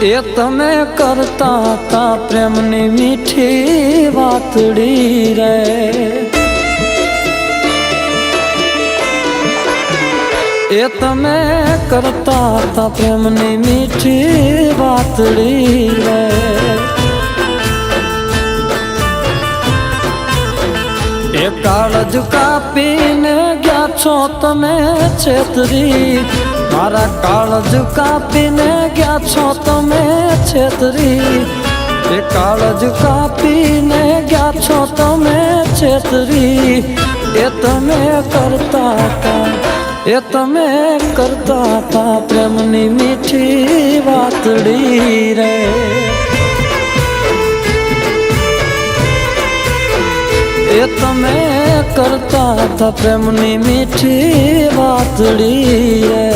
એ તમે કરતા તા પ્રેમની મીઠી વાતડી રે, એ તમે કરતા તા પ્રેમની મીઠી વાતડી રે, એ કાળજ કાપીને ગયા છો તમે છેતરી, મારા કાળજ કાપીને ગયા છો તમે છેતરી, એ કાળજ કાપીને ગયા છો તમે છેતરી, એ તમે કરતા હતા, એ તમે કરતા હતા પ્રેમની મીઠી વાતડી રે, એ તમે કરતા હતા પ્રેમની મીઠી વાતડી રે.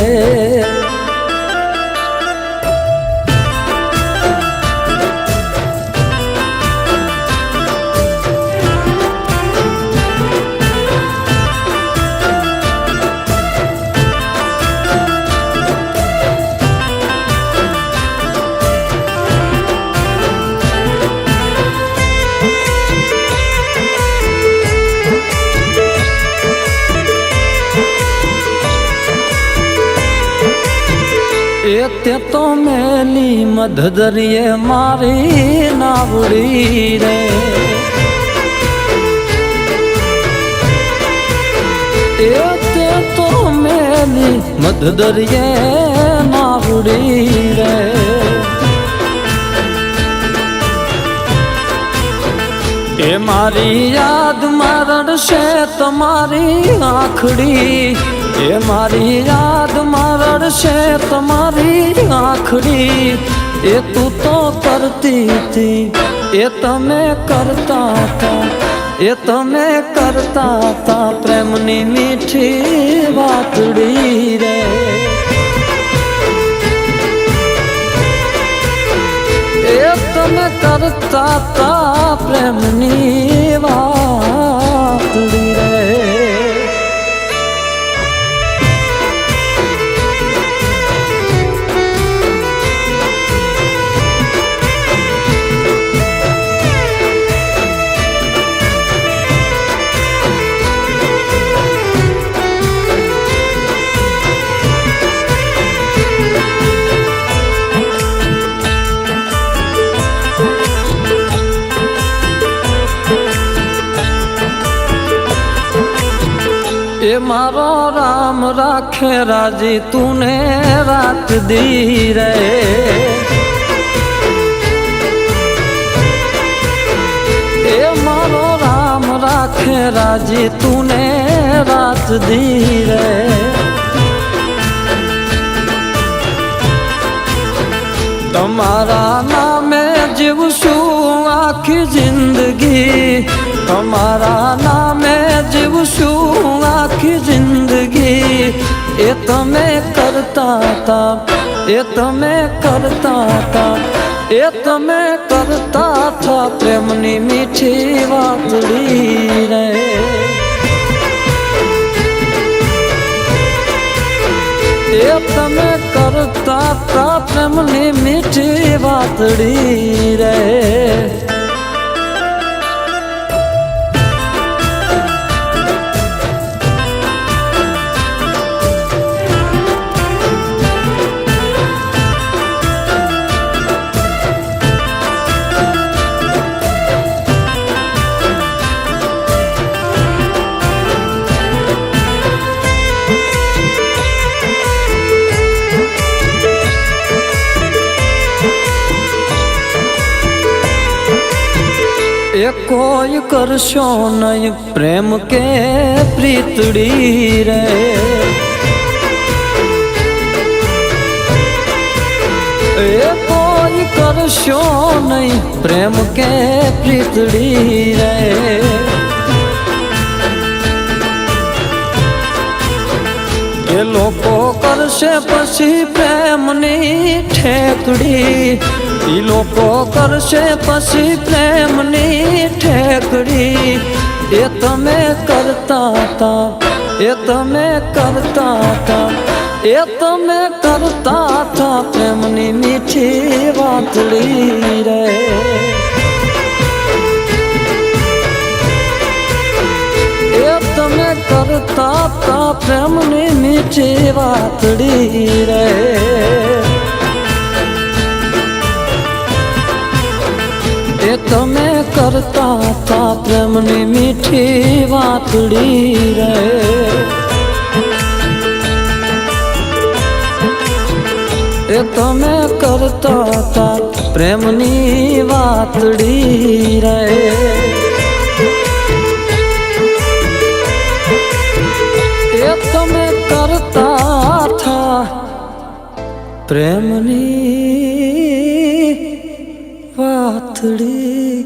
એ તે તો મેલી મધદરિયે મારી નાવડી રે, એ તે તો મેલી મધદરિયે નાવડી રે, એ મારી યાદમાં રડશે તમારી આંખડી, એ મારી યાદમાં રડશે તમારી આંખડી, એ તું તો કરતી હતી, એ તમે કરતા હતા, એ તમે કરતા હતા પ્રેમની મીઠી વાતડી રે, એ તમે કરતા હતા પ્રેમની વાતડી રે. એ મારો રામ રાખે રાજી તુને રાત દી રે, એ મારો રામ રાખે રાજી તુને રાત દી રે, તમારા નામે જીવશું આખી જિંદગી, તમારા નામે જીવશું આખી જિંદગી, એ તમે કરતા હતા, એ તમે કરતા હતા, એ તમે કરતા હતા પ્રેમની મીઠી વાતડી રે, એ તમે કરતા હતા પ્રેમની મીઠી વાતડી રે. એ કોઈ કરશો નહીં પ્રેમ કે પ્રીતડી રે, એ કોઈ કરશો નહીં પ્રેમ કે પ્રીતડી રે, એ લોકો કરશે પછી પ્રેમની ઠેકડી, ઈ લોકો કરશે પછી પ્રેમની ઠેકડી, એ તમે કરતા હતા, એ તમે કરતા હતા, એ તમે કરતા હતા પ્રેમની મીઠી મીઠી વાતડી રે એ તમે કરતા તા પ્રેમની મીઠી વાતડી રે એ તમે કરતા તા પ્રેમની મીઠી વાતડી રે એ તમે કરતા તા પ્રેમની વાતડી રે એ તમે કરતા થા પ્રેમની વાતડી